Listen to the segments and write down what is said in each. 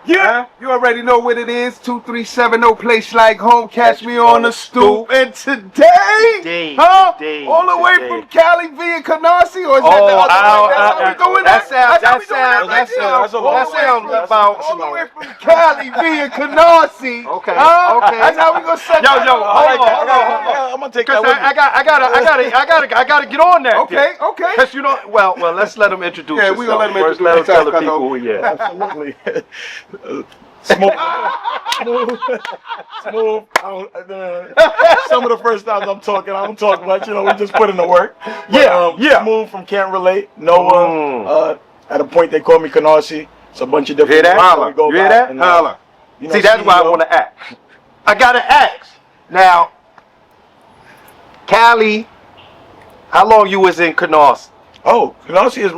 Yeah. You already know what it is. 2370 place like home. Catch me on the stoop. And today, all the way from Cali via Canarsie, or is that the other way? That's how we doing that? That sounds about all the way from Cali via Canarsie. Okay. That's how we gonna set that. Yo, I'm gonna take that with me. I gotta get on that. Okay. Because you know, well, let's let them introduce. Yeah, we gonna let them introduce. Let them tell the people who he is. Absolutely. Smooth. Some of the first times I'm talking, I don't talk much. You know, we just put in the work. But, Smooth from Can't Relate. Noah. At a point they call me Canarsie. It's a bunch of different. You hear that? You hear that? Holla. See, that's why I want to ask. I gotta ask. Now, Cali, how long you was in Canarsie? Oh, Canarsie is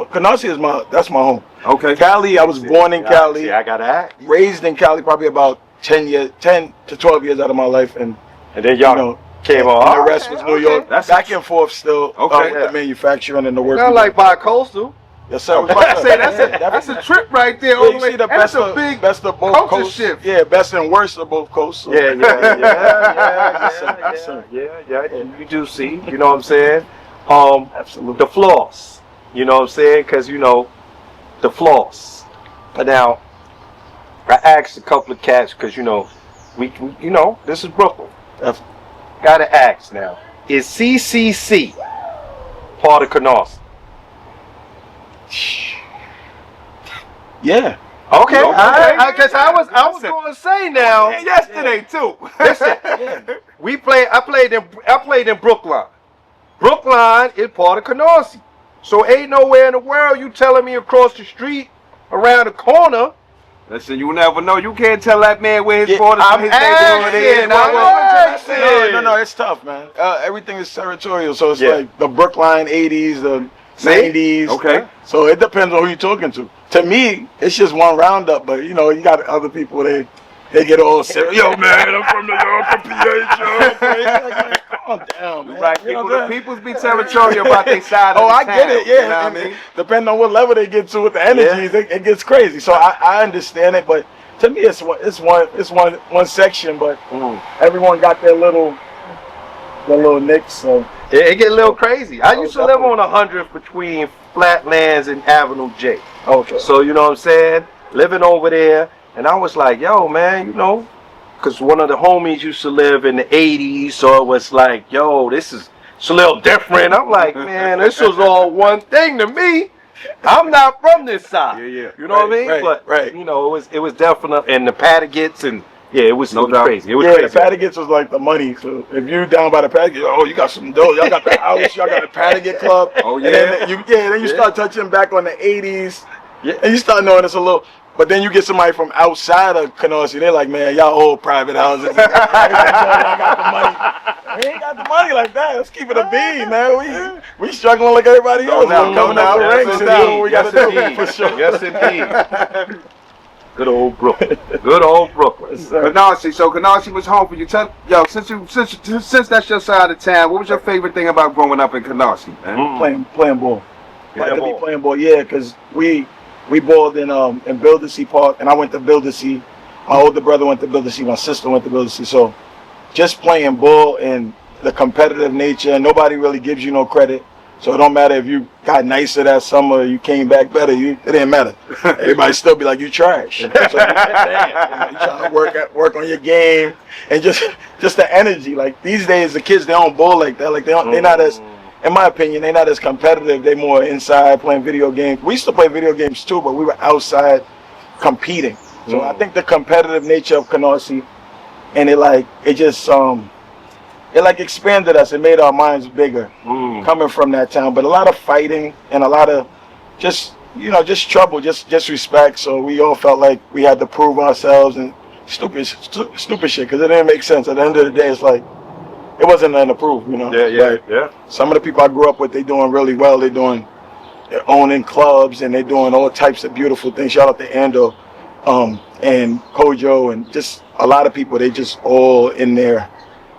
that's my home. Okay. Cali, I was born in Cali. See, I gotta ask. Raised in Cali, probably about 10 to 12 years out of my life, and then y'all came on. And the rest was New York. That's back and forth still. With the manufacturing and the work. Not like bi-coastal. Yes, sir. I was about to say that's a trip right there. All the way. That's a big best of both coasts. Shift. Yeah, best and worst of both coasts. So. Yeah. You do see. You know what I'm saying? Absolutely. The floss. You know what I'm saying? Because the floss. But now, I asked a couple of cats because we this is Brooklyn. Gotta ask now. Is CCC part of Canarsie? Yeah. Okay. Because I was going to say now. And yesterday too. Listen, I played in Brookline. Brookline is part of Canarsie. So ain't nowhere in the world you telling me across the street, around the corner. Listen, you never know. You can't tell that man where his borders I'm his neighborhood is. No, it's tough, man. Everything is territorial, so it's like the Brookline 80s, the 90s. Okay. So it depends on who you're talking to. To me, it's just one roundup, but you got other people, they get all serious. Yo, man, I'm from New York, from PH. Calm down, man. Right, the peoples be territorial about their side of the I get town, it, yeah. You know what I mean? Depending on what level they get to with the energies, it gets crazy. So I understand it, but to me, it's one section, but everyone got their little nicks. So it get a little crazy. I used to live on 100th between Flatlands and Avenue J. Okay. So you know what I'm saying? Living over there, and I was like, yo, man, because one of the homies used to live in the 80s, so it was like, yo, it's a little different. I'm like, man, this was all one thing to me. I'm not from this side. Yeah. You know what I mean? But it was definitely, and the Pattagets, and it was crazy. It was crazy. The Pattagets was like the money. So if you're down by the Pattagets, you got some dough. Y'all got the house. Y'all got the Pattaget Club. Oh yeah. And then you start touching back on the 80s. Yeah. And you start knowing it's a little. But then you get somebody from outside of Canarsie, they're like, man, y'all old private houses. Y'all got the money. We ain't got the money like that. Let's keep it a bean, man. We struggling like everybody else. We're coming out the ranks and doing what we got to do for sure. Yes, indeed. Good old Brooklyn. Good old Brooklyn. Canarsie. So Canarsie was home for you. Since that's your side of town, what was your favorite thing about growing up in Canarsie, man? Playing ball. Playing ball. Yeah, because we balled in Bildersee Park, and I went to Bildersee. My older brother went to Bildersee. My sister went to Bildersee. So just playing ball and the competitive nature, nobody really gives you no credit. So it don't matter if you got nicer that summer, you came back better. It didn't matter. Everybody still be like, you trash. So you trying to work on your game and just the energy. Like these days, the kids, they don't ball like that. Like they're not as, in my opinion, they're not as competitive. They're more inside playing video games. We used to play video games too, but we were outside competing. So I think the competitive nature of Canarsie, and it expanded us. It made our minds bigger coming from that town. But a lot of fighting and a lot of just trouble, just disrespect. So we all felt like we had to prove ourselves and stupid shit because it didn't make sense. At the end of the day, it's like it wasn't nothing to prove, Yeah. Some of the people I grew up with, they doing really well. They're owning clubs and they're doing all types of beautiful things. Shout out to Ando and Kojo and just a lot of people. They just all in their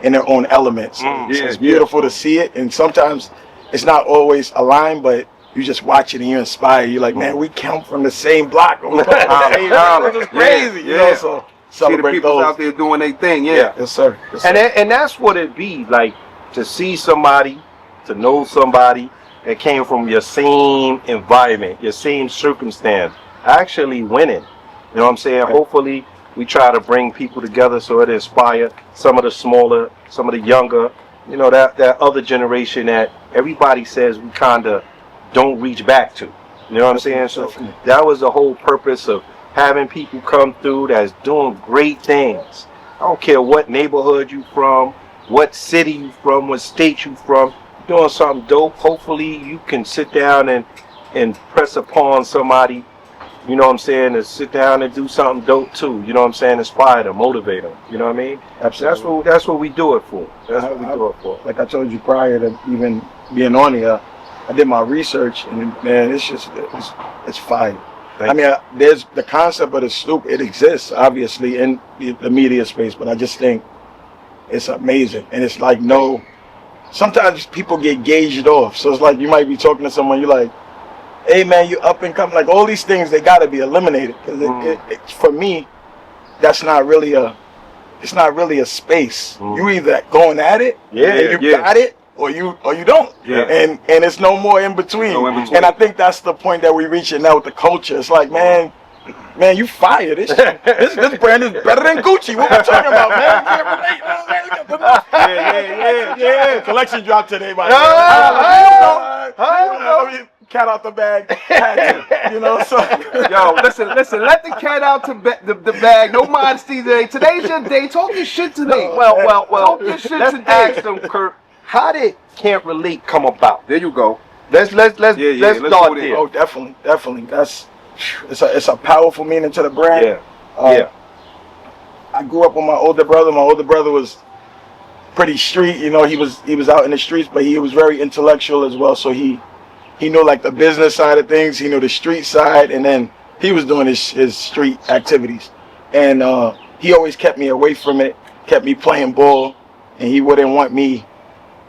own elements. So it's beautiful to see it, and sometimes it's not always aligned, but you just watch it and you're inspired. You're like, man, we come from the same block. This is crazy, you know. So see the people out there doing their thing, Yes, sir. Yes, sir. And that's what it be like, to see somebody, to know somebody that came from your same environment, your same circumstance, actually winning. You know what I'm saying? Right. Hopefully we try to bring people together so it inspire some of the smaller, some of the younger, you know, that other generation that everybody says we kind of don't reach back to. You know what I'm saying? So that was the whole purpose of having people come through that's doing great things. I don't care what neighborhood you from, what city you from, what state you from, doing something dope. Hopefully you can sit down and press upon somebody, you know what I'm saying, to sit down and do something dope too. You know what I'm saying? Inspire them, motivate them. You know what I mean? Absolutely. That's what we do it for. That's what we do it for. Like I told you prior to even being on here, I did my research, and man, it's fire. I mean, there's the concept of the stoop. It exists, obviously, in the media space, but I just think it's amazing. And it's like, sometimes people get gauged off. So it's like you might be talking to someone, you're like, hey, man, you up and coming. Like, all these things, they got to be eliminated. Because for me, it's not really a space. You either going at it, and you got it, or you don't. And it's no more in between. And I think that's the point that we're reaching now with the culture. It's like, man, you fired. This brand is better than Gucci. What we talking about, man? Yeah. Collection dropped today, by the way. Cat out the bag, you know. So yo, listen, let the cat out to the bag. No modesty today. Today's your day. Talk your shit today. Well. Talk your shit Let's today. ask them, Kurt. How did Can't Relate come about? There you go. Let's start there. Oh, definitely. It's a powerful meaning to the brand. I grew up with my older brother. My older brother was pretty street. You know, he was out in the streets, but he was very intellectual as well. So he knew like the business side of things. He knew the street side, and then he was doing his street activities. And he always kept me away from it, kept me playing ball, and he wouldn't want me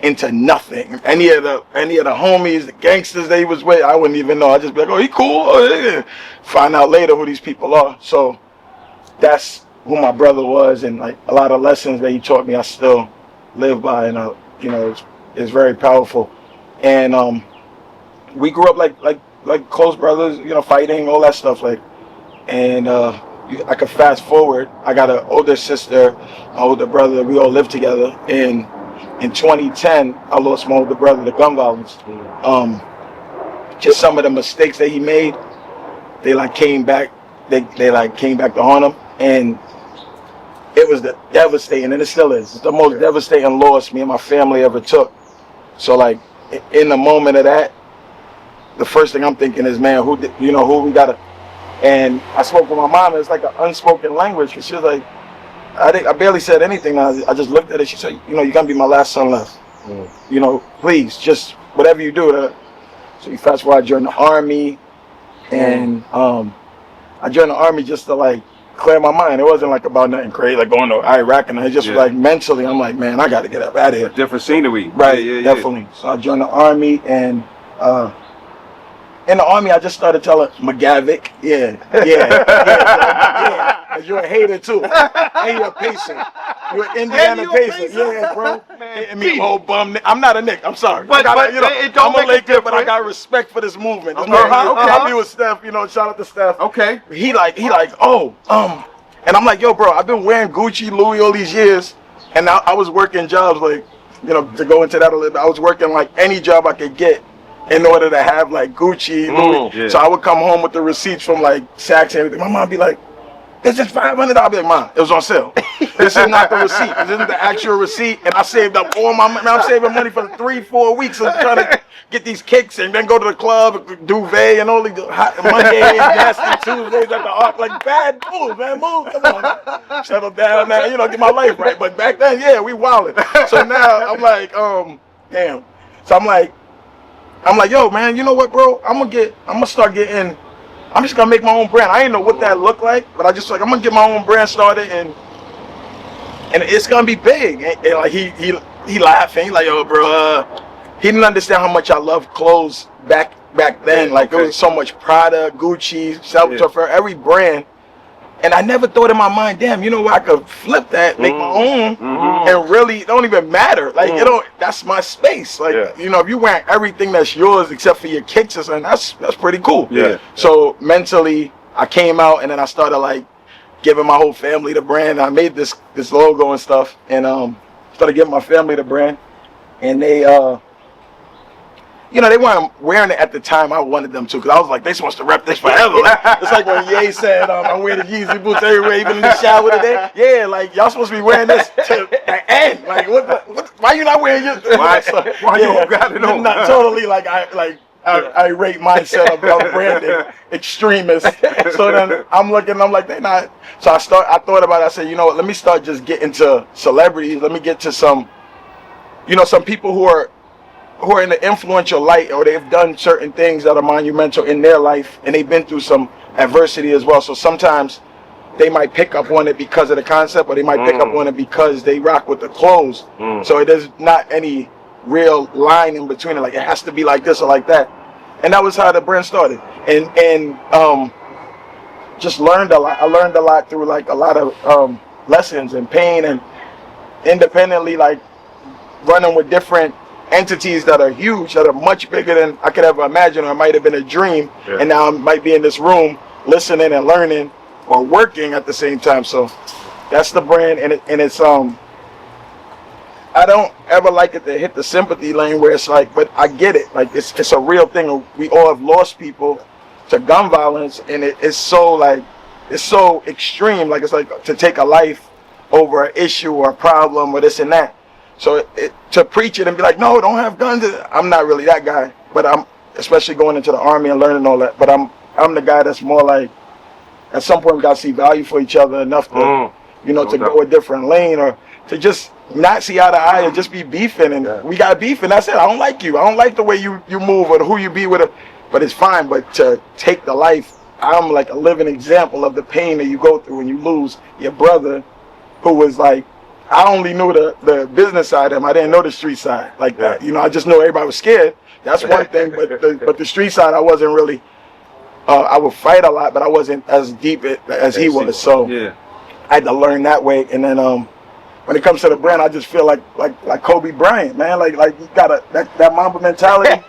into nothing. Any of the homies, the gangsters that he was with, I wouldn't even know. I'd just be like, oh, he cool. Oh, yeah. Find out later who these people are. So that's who my brother was, and like a lot of lessons that he taught me, I still live by, and you know, it's very powerful. And we grew up like close brothers, you know, fighting, all that stuff. And I could fast forward. I got an older sister, my older brother. We all lived together. And in 2010, I lost my older brother to gun violence. Just some of the mistakes that he made, they came back. They came back to haunt him, and it was devastating, and it still is. It's the most devastating loss me and my family ever took. So in the moment of that, the first thing I'm thinking is, man, who we gotta. And I spoke with my mom. It's like an unspoken language. She was like, I barely said anything. I just looked at it. She said, you know, you're gonna be my last son left. You know, please, just whatever you do. So you fast forward, I joined the army, and I joined the army just to clear my mind. It wasn't about nothing crazy, like going to Iraq, and it just was mentally, I'm like, man, I got to get up out of here. Different scenery. Right, definitely. So I joined the army, and in the army, I just started telling McGavick, because you're a hater too, and you're a patient. You're an Indiana patient, bro. And me, old bum. I'm not a Nick. I'm sorry. But I'm a Laker, but I got respect for this movement. Okay. I'll be with Steph. You know, shout out to Steph. Okay. He and I'm like, yo, bro, I've been wearing Gucci, Louis all these years, and I was working jobs to go into that a little bit. I was working any job I could get in order to have Gucci, Louis. Yeah. So I would come home with the receipts from Saks and everything. My mom be like, this is $500. I'll be like, Mom, it was on sale. This is not the receipt. This isn't the actual receipt. And I saved up all my money. I'm saving money for 3-4 weeks of trying to get these kicks and then go to the club, duvet, and only hot Monday and nasty Tuesdays at the Arc. Bad moves, man. Move. Come on. Settle down now. Get my life right. But back then, we wildin'. So now I'm like, damn. So I'm like, yo, man, you know what, bro? I'm just gonna make my own brand. I didn't know what that looked like, but I'm gonna get my own brand started, and it's gonna be big. And he laughing. He like, yo, bro. He didn't understand how much I love clothes back back then. Like there was so much Prada, Gucci, Salvatore, every brand. And I never thought in my mind, damn, you know what, I could flip that, make my own, and really, it don't even matter. Like, it don't, that's my space. Like, you know, if you wearing everything that's yours except for your kicks or something, that's pretty cool. Yeah. So mentally, I came out and then I started like giving my whole family the brand. I made this logo and stuff, and started giving my family the brand. And they, you know, they weren't wearing it at the time I wanted them to, because I was like, they supposed to rep this forever. Like, it's like when Ye said, I'm wearing the Yeezy boots everywhere, even in the shower today. Yeah, like, y'all supposed to be wearing this to the end. Like, why you not wearing yours? Why you got it on? Not totally like, irate mindset of branding extremists. So then I'm looking, I'm like, they not. So I thought about it. I said, you know what, let me start just getting to celebrities. Let me get to some, you know, some people who are in the influential light, or they've done certain things that are monumental in their life, and they've been through some adversity as well. So sometimes they might pick up on it because of the concept, or they might pick up on it because they rock with the clothes. So it is not any real line in between it. Like, it has to be like this or like that. And that was how the brand started. And just learned a lot. I learned a lot through like a lot of lessons and pain, and independently, like running with different entities that are huge, that are much bigger than I could ever imagine, or it might have been a dream. And now I might be in this room listening and learning, or working at the same time. So that's the brand. And it's I don't ever like it to hit the sympathy lane where it's like, but I get it, like it's a real thing. We all have lost people to gun violence, and it's so like, it's so extreme. Like, it's like to take a life over an issue or a problem or this and that. So to preach it and be like, no, don't have guns, I'm not really that guy. But I'm, especially going into the army and learning all that, but I'm the guy that's more like, at some point we got to see value for each other enough to, you know, to go a different lane, or to just not see eye to eye, or just be beefing. And we got beef, and that's it. I don't like you. I don't like the way you move or who you be with. But it's fine. But to take the life, I'm like a living example of the pain that you go through when you lose your brother, who was like, I only knew the business side of him. I didn't know the street side like that. You know, I just knew everybody was scared. That's one thing. But the street side, I wasn't really. I would fight a lot, but I wasn't as deep as he was. So I had to learn that way. And then when it comes to the brand, I just feel like Kobe Bryant, man. Like you got that Mamba mentality.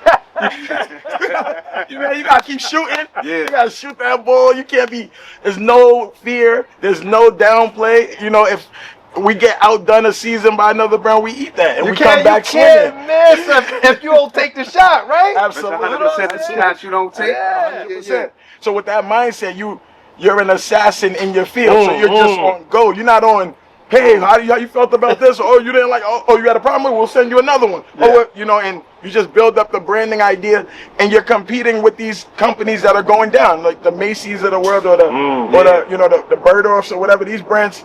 You gotta keep shooting. You gotta shoot that ball. You can't be. There's no fear. There's no downplay. You know, if we get outdone a season by another brand, we eat that, and we come back swinging. You can't miss if you don't take the shot, right? Absolutely. 100% the shots you don't take. Yeah, 100%. So with that mindset, you're an assassin in your field. So you're just on go. You're not on, hey, how you felt about this? Oh, you didn't like, oh, you had a problem with it? We'll send you another one. Oh, you know, and you just build up the branding idea, and you're competing with these companies that are going down, like the Macy's of the world, or the you know, the Bergdorfs or whatever. These brands,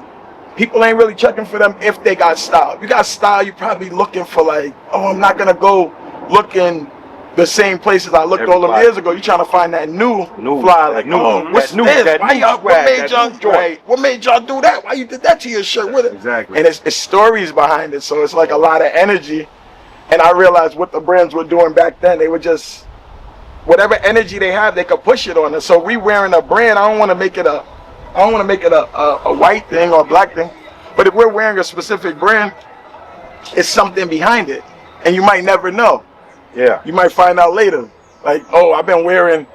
people ain't really checking for them if they got style. If you got style, you're probably looking for like, oh, I'm not gonna go look in the same places I looked all them years ago. You're trying to find that new fly, like, oh, what's new? What made y'all do that? Why you did that to your shirt? With it? Exactly. And it's stories behind it, so it's like a lot of energy. And I realized what the brands were doing back then. They were just, whatever energy they have, they could push it on us. So we wearing a brand. I don't want to make it a white thing or a black thing. But if we're wearing a specific brand, it's something behind it, and you might never know. Yeah. You might find out later. Like, oh, I've been wearing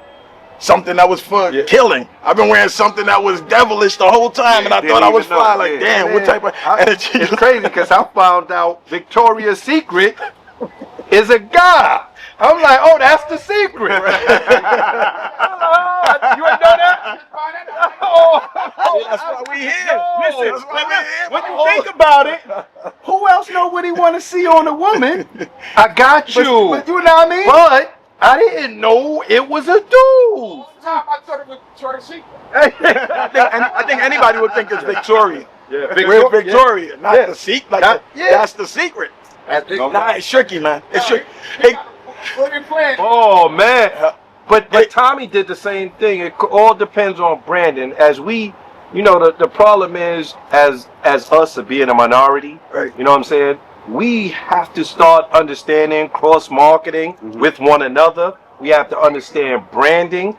something that was for killing. I've been wearing something that was devilish the whole time, and I thought I was fly. Like, damn, what type of energy? It's crazy because I found out Victoria's Secret is a guy. I'm like, oh, that's the secret. You ain't know that? That's why we here. Listen, when you think about it, who else know what he want to see on a woman? I got you. But you know what I mean? But I didn't know it was a dude. I thought it was Victoria's Secret. I think anybody would think it's Victoria. Yeah. We're Victoria, not the secret. Like that's the secret. Nah, it's tricky, man. It's tricky. Hey, What are you playing? Oh man, but Tommy did the same thing. It all depends on branding. As we, you know, the problem is as us being a minority, right? You know what I'm saying? We have to start understanding cross marketing with one another, we have to understand branding.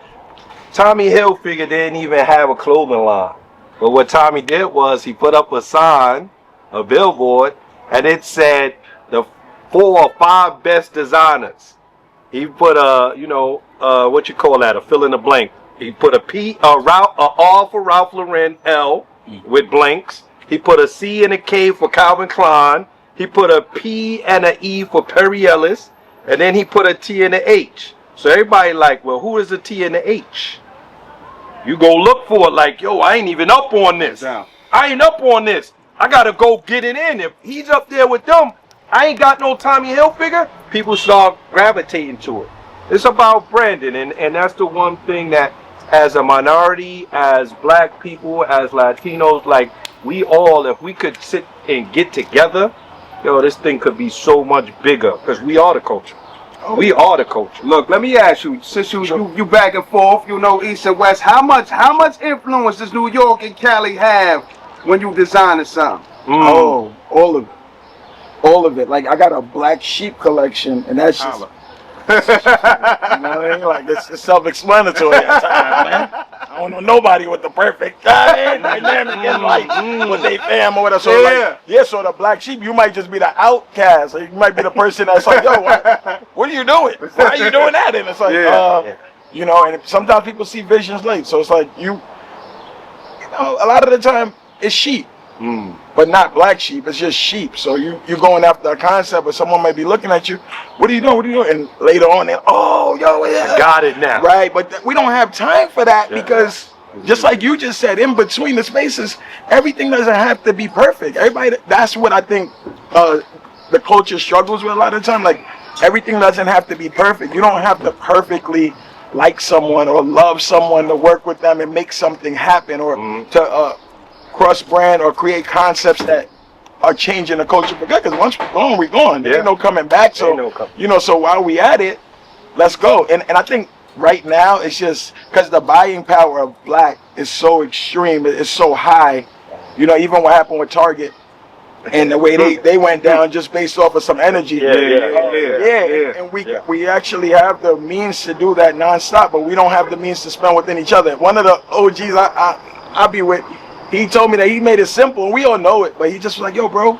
Tommy Hilfiger didn't even have a clothing line. But what Tommy did was he put up a sign, a billboard, and it said the 4 or 5 best designers. He put what you call that, a fill in the blank. He put a R for Ralph Lauren, L with blanks. He put a C and a K for Calvin Klein. He put a P and an E for Perry Ellis. And then he put a T and an H. So everybody like, well, who is the T and the H? You go look for it like, yo, I ain't even up on this. I ain't up on this. I got to go get it in. If he's up there with them, I ain't got no Tommy Hilfiger. People start gravitating to it. It's about branding. And that's the one thing that as a minority, as black people, as Latinos, like we all, if we could sit and get together, yo, this thing could be so much bigger because we are the culture. We are the culture. Look, let me ask you, since you back and forth, you know, east and west, how much influence does New York and Cali have when you designing something? Oh, all of it. All of it. Like, I got a black sheep collection, and that's just, you know what I mean? Like, it's self-explanatory at times, man. I don't know nobody with the perfect dynamic in life with their fam or whatever. So, so the black sheep, you might just be the outcast. Or you might be the person that's like, yo, what are you doing? Why are you doing that? And it's like, you know, and sometimes people see visions late. So it's like, you know, a lot of the time, it's sheep. But not black sheep, it's just sheep. So you're going after a concept, but someone might be looking at you, what are you doing? What are you doing? And later on, they're, oh, yo, yeah. I got it now. Right, but we don't have time for that because just like you just said, in between the spaces, everything doesn't have to be perfect. Everybody, that's what I think the culture struggles with a lot of the time. Like, everything doesn't have to be perfect. You don't have to perfectly like someone or love someone to work with them and make something happen or to cross-brand or create concepts that are changing the culture for good. Because once we're gone, we're gone. There ain't no coming back. So, you know, so while we at it, let's go. And I think right now it's just because the buying power of black is so extreme, it's so high. You know, even what happened with Target and the way they went down just based off of some energy. And we actually have the means to do that nonstop, but we don't have the means to spend within each other. One of the OGs I be with, he told me that he made it simple, and we all know it, but he just was like, yo, bro,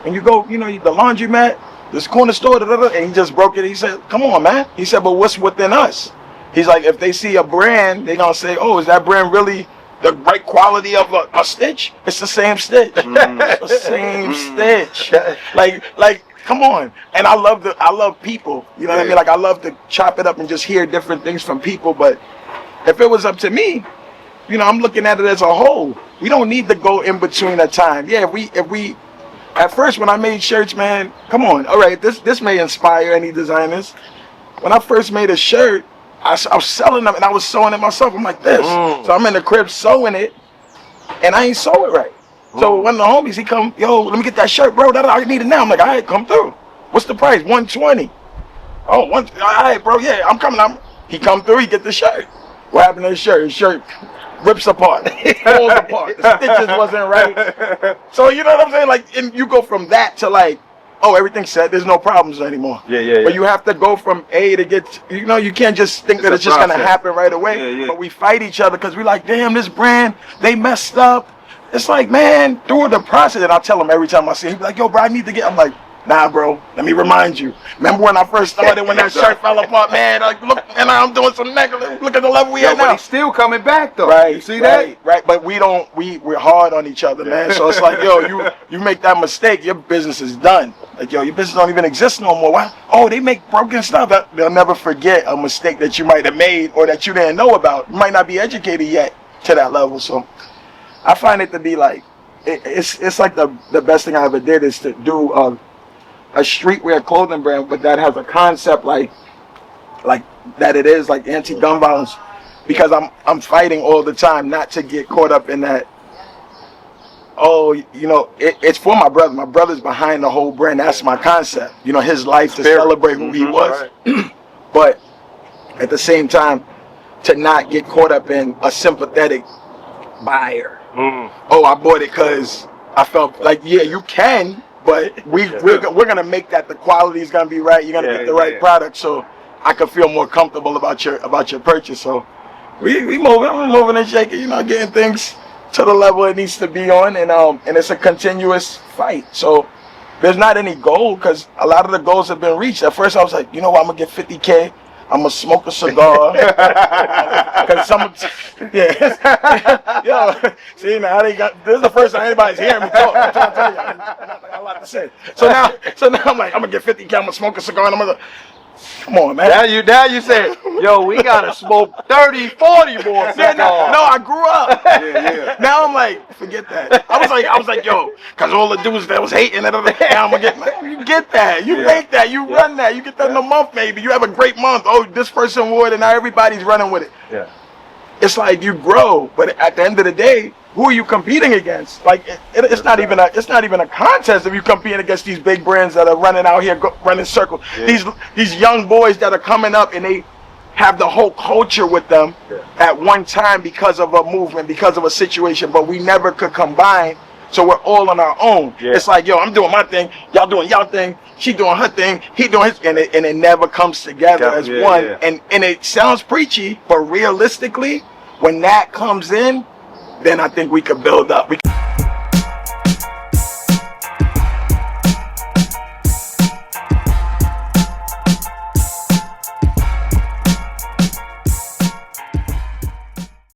and you go, you know, the laundromat, this corner store, and he just broke it. He said, come on, man. He said, but what's within us? He's like, if they see a brand, they're going to say, oh, is that brand really the right quality of a stitch? It's the same stitch. It's the same stitch. Like, come on. And I love people. You know what I mean? Like, I love to chop it up and just hear different things from people. But if it was up to me, you know, I'm looking at it as a whole. We don't need to go in between a time. Yeah, if we at first when I made shirts, man, come on. All right, this may inspire any designers. When I first made a shirt, I was selling them and I was sewing it myself. I'm like this. So I'm in the crib sewing it and I ain't sew it right. So one of the homies, he come, yo, let me get that shirt, bro. I need it now. I'm like, all right, come through. What's the price? $120. Oh, all right, bro. Yeah, I'm coming. He come through. He get the shirt. What happened to his shirt? His shirt rips apart, falls apart. The stitches wasn't right. So you know what I'm saying? Like, and you go from that to like, oh, everything's set. There's no problems anymore. But you have to go from A to get. You know, you can't just think that it's just gonna happen right away. But we fight each other because we like, damn, this brand, they messed up. It's like, man, through the process, and I tell him every time I see him, he be like, yo, bro, I need to get. I'm like, nah, bro, let me remind you. Remember when I first started, when that shirt fell apart, man? Like, look, and I'm doing some negative. Look at the level we at now. But he's still coming back, though. Right, you see that? Right. But we're hard on each other, man. So it's like, yo, you make that mistake, your business is done. Like, yo, your business don't even exist no more. Why? Oh, they make broken stuff. They'll never forget a mistake that you might have made or that you didn't know about. You might not be educated yet to that level. So I find it to be like, it's like the best thing I ever did is to do a streetwear clothing brand, but that has a concept like that it is like anti-gun violence, because I'm fighting all the time not to get caught up in that. Oh, you know, it's for my brother. My brother's behind the whole brand. That's my concept. You know, his life to celebrate who he was. Right. But at the same time, to not get caught up in a sympathetic buyer. Oh, I bought it because I felt like, yeah, you can. But we're gonna make that the quality is gonna be right. You're gonna get the right product. So I could feel more comfortable about your purchase. So we moving and shaking, you know, getting things to the level it needs to be on, and it's a continuous fight. So there's not any goal, because a lot of the goals have been reached. At first I was like, you know what, I'm gonna get 50K. I'm gonna smoke a cigar. Cause yo, see now they got. This is the first time anybody's hearing me talk. I'm trying to tell you, I got a lot to say. So now I'm like, I'm gonna get 50K. I'm gonna smoke a cigar, and I'm gonna. Come on, man. Now you said, yo, we gotta smoke 30, 40 more cigars. No, I grew up. Yeah. Now I'm like, forget that. I was like, yo, cause all the dudes that was hating that other. Now I'm gonna get. You get that. You make that. You run that. You get that in a month, maybe. You have a great month. Oh, this person wore it, and now everybody's running with it. Yeah. It's like you grow, but at the end of the day, who are you competing against? Like it's not even a contest if you competing against these big brands that are running out here running circles. Yeah. These young boys that are coming up, and they have the whole culture with them at one time because of a movement, because of a situation, but we never could combine. So we're all on our own. Yeah. It's like, yo, I'm doing my thing, y'all doing y'all thing, she doing her thing, he doing his, and it never comes together as one. Yeah. And it sounds preachy, but realistically, when that comes in, then I think we could build up.